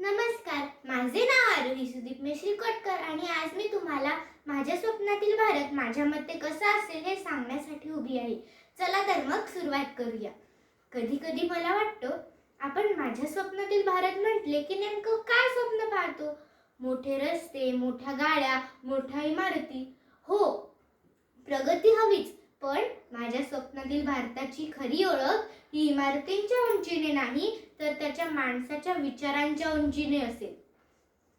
नमस्कार, माझे नाव आरोही सुदीप मिश्री कोटकर आणि आज मी तुम्हाला माझ्या स्वप्नातील भारत माझ्या मते कसा असेल हे सांगण्यासाठी उभी आहे. चला तर मग सुरुवात करूया. कधी कधी मला वाटतं आपण माझ्या स्वप्नातील भारत म्हटले की नेमकं काय स्वप्न पाहतो? मोठे रस्ते, मोठ्या गाड्या, मोठ्या इमारती. हो, प्रगती हवीच, पण माझ्या स्वप्नातील भारताची खरी ओळख ही इमारतींच्या उंचीने नाही तर त्याच्या माणसाच्या विचारांच्या उंचीने असेल.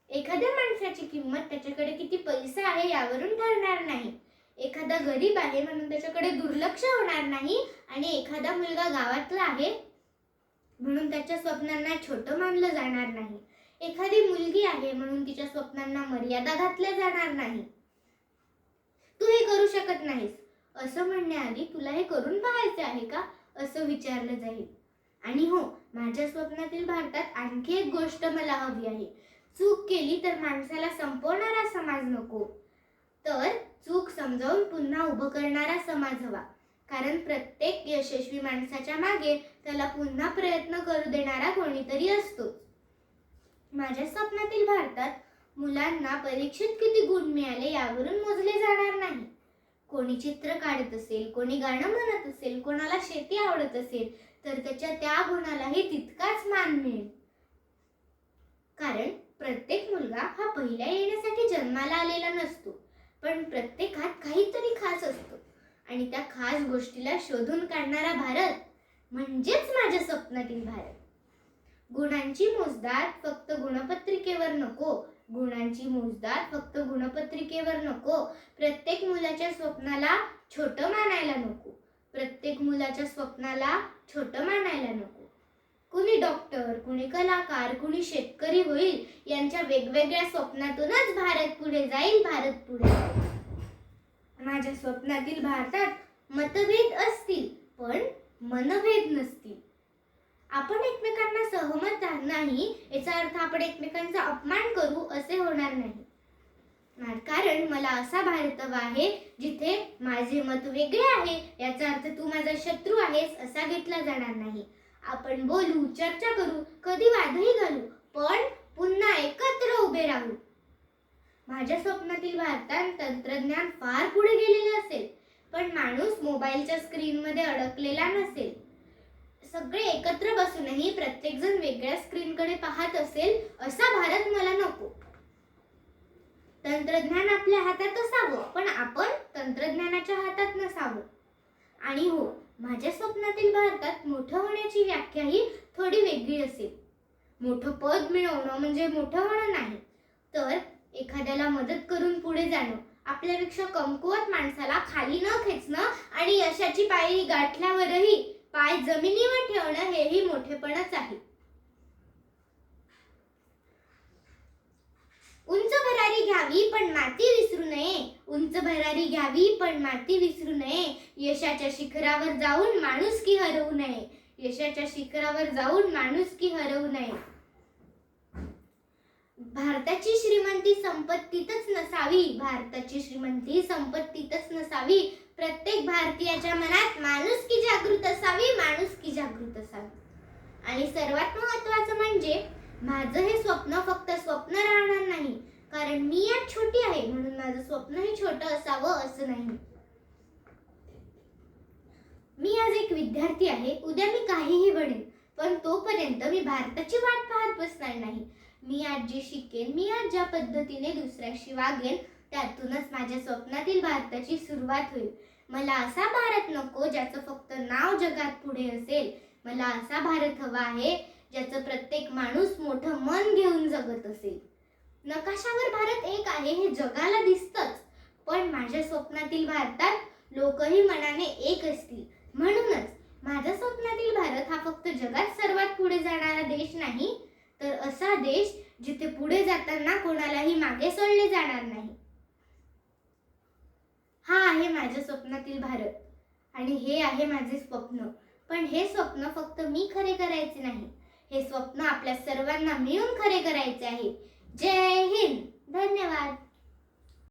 एखाद्या माणसाची किंमत त्याच्याकडे किती पैसा आहे यावरून ठरणार नाही. एखादा गरीब आहे म्हणून त्याच्याकडे दुर्लक्ष होणार नाही आणि एखादा मुलगा गावातला आहे म्हणून त्याच्या स्वप्नांना छोटं मानलं जाणार नाही. एखादी मुलगी आहे म्हणून तिच्या स्वप्नांना मर्यादा घातल्या जाणार नाही. तू हे करू शकत नाहीस असं म्हणण्याआधी तुला हे करून पाहायचे आहे का असं विचारलं जाईल. आणि हो, माझ्या स्वप्नातील भारतात आणखी एक गोष्ट मला हवी आहे. चूक केली तर माणसाला संपवणारा समाज नको, तर चूक समजावून पुन्हा उभं करणारा समाज हवा. कारण प्रत्येक यशस्वी माणसाच्या मागे त्याला पुन्हा प्रयत्न करू देणारा कोणीतरी असतोच. माझ्या स्वप्नातील भारतात मुलांना परीक्षेत किती गुण मिळाले यावरून मोजले जाणार नाही. कोणी चित्र काढत असेल, कोणी गाणं म्हणत असेल, कोणाला शेती आवडत असेल तर त्याच्या त्या गुणालाही तितकाच मान मिळेल. कारण प्रत्येक मुलगा हा पहिल्या येण्यासाठी जन्माला आलेला नसतो, पण प्रत्येकात काहीतरी खास असतो आणि त्या खास गोष्टीला शोधून काढणारा भारत म्हणजेच माझ्या स्वप्नातील भारत. गुणांची मोजदाद फक्त गुणपत्रिकेवर नको, गुणांची मोजदाद फक्त गुणपत्रिकेवर नको. प्रत्येक मुलाच्या स्वप्नाला छोटं मानायला नको, प्रत्येक मुलाच्या स्वप्नाला छोटं मानायला नको. कुणी डॉक्टर, कुणी कलाकार, कुणी शेतकरी होईल यांच्या वेगवेगळ्या स्वप्नातूनच भारत पुढे जाईल, भारत पुढे जाईल. माझ्या स्वप्नातील भारतात मतभेद असतील पण मनभेद नसतील. आपण एकमेकांना सहमत नाही याचा अर्थ आपण एकमेकांचा अपमान करू असे होणार नाही. कारण मला असा भारत हवा आहे जिथे माझे मत वेगळे आहे याचा अर्थ तू माझा शत्रू आहेस असा घेतला जाणार नाही. आपण बोलू, चर्चा करू, कधी वादही घालू, पण पुन्हा एकत्र उभे राहू. माझ्या स्वप्नातील भारतात तंत्रज्ञान फार पुढे गेलेले असेल पण माणूस मोबाईलच्या स्क्रीनमध्ये अडकलेला नसेल. सगळे एकत्र बसूनही प्रत्येकजण वेगळ्या स्क्रीनकडे पाहत असेल असा भारत मला नको. तंत्रज्ञान आपल्या हातात असावं पण आपण तंत्रज्ञानाच्या हातात नसावं. आणि हो, माझ्या स्वप्नातील भारतात मोठं होण्याची व्याख्याही थोडी वेगळी असेल. मोठं पद मिळवणं म्हणजे मोठं होणं नाही, तर एखाद्याला मदत करून पुढे जाणं, आपल्यापेक्षा कमकुवत माणसाला खाली न खेचणं आणि यशाची पायरी गाठल्यावरही पाय जमिनीवर ठेवणं हेही मोठेपणच आहे. उंच भरारी घ्यावी पण माती विसरू नये, उंच भरारी घ्यावी पण माती विसरू नये. यशाच्या शिखरावर जाऊन माणुसकी हरवू नये, यशाच्या शिखरावर जाऊन माणुसकी हरवू नये. भारताची श्रीमंती संपत्तीतच नसावी, भारताची श्रीमंती संपत्तीतच नसावी. प्रत्येक भारतीयाच्या मनात माणुसकी जागृत असावी, माणुसकी जागृत असावी. आणि सर्वात महत्त्वाचं म्हणजे माझं हे स्वप्न फक्त स्वप्न राहणार नाही, कारण मी आज छोटी आहे म्हणून माझं स्वप्नही छोटं असावं असं नाही. मी आज एक विद्यार्थी आहे, उद्या मी काहीही बनेन, पण तोपर्यंत मी भारताची वाट पाहत बसणार नाही. मी आज जे शिकेन, मी आज ज्या पद्धतीने दुसऱ्याशी वागेन त्यातूनच माझ्या स्वप्नातील भारताची सुरुवात होईल. मला असा भारत नको ज्याचं फक्त नाव जगात पुढे असेल. मला असा भारत हवा आहे ज्याचं प्रत्येक माणूस मोठं मन घेऊन जगत असेल. नकाशावर भारत एक आहे हे जगाला दिसतंच, पण माझ्या स्वप्नातील भारतात लोकही मनाने एक असतील. म्हणूनच माझ्या स्वप्नातील भारत हा फक्त जगात सर्वात पुढे जाणारा देश नाही, तर असा देश जिथे पुढे जाताना कोणालाही मागे सोडले जाणार नाही. हा आहे माझ्या स्वप्नातील भारत आणि हे आहे माझे स्वप्न. पण हे स्वप्न फक्त मी खरे करायचे नाही, हे स्वप्न आपल्या सर्वांना मिळून खरे करायचे आहे. जय हिंद. धन्यवाद.